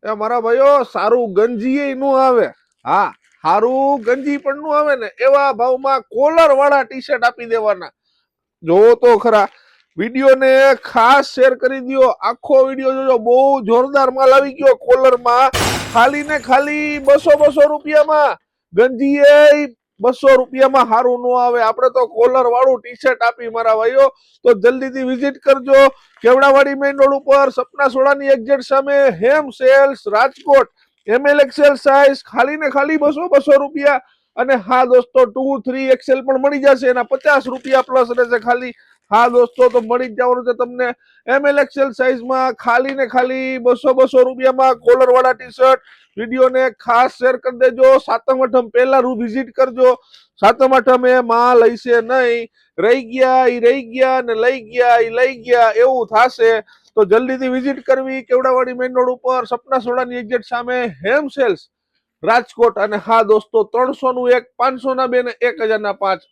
એ મારા ભાઈઓ સારું ગંજી નું આવે, હા સારું ગંજી પણ નું આવે ને એવા ભાવમાં કોલર વાળા ટી શર્ટ આપી દેવાના. જોવો તો ખરા, વિડીયો ને ખાસ શેર કરી દો, આખો વિડીયો જોજો, બહુ જોરદાર માલ આવી ગયો કોલરમાં. ખાલી ને ખાલી 200 રૂપિયામાં ગંજી એ 200 રૂપિયામાં સારું ન આવે. આપણે તો કોલર વાળું ટી શર્ટ આપી મારા ભાઈઓ. તો જલ્દીથી વિઝિટ કરજો કેવડાવાડી મેઇન રોડ ઉપર સપના સોડાની એક્ઝેટ સામે હેમ sales Rajkot. ML XL size ખાલી ને ખાલી 200 રૂપિયા. અને હા દોસ્તો 2, 3 XL પણ મળી જશે, એના 50 રૂપિયા પ્લસ રહેશે ખાલી. હા દોસ્તો તો મળી જ જવાનું છે તમને ML XL સાઇઝમાં ખાલી ને ખાલી 200 રૂપિયામાં કોલર વાળા ટી શર્ટ. વિડીયોને ખાસ શેર કરી દેજો. સાતમ આઠમ પહેલા વિઝિટ કરજો. સાતમ આઠમ એ માલ હશે નહીં, રહી ગયા ને લઈ ગયા એવું થશે. તો જલ્દીથી વિઝિટ કરવી કેવડાવાડી મેઇન રોડ ઉપર સપના સોડાની એક્ઝેટ સામે હેમ સેલ્સ રાજકોટ. અને હા દોસ્તો 300 નું 1, 500 ના 2 ને 1000 ના 5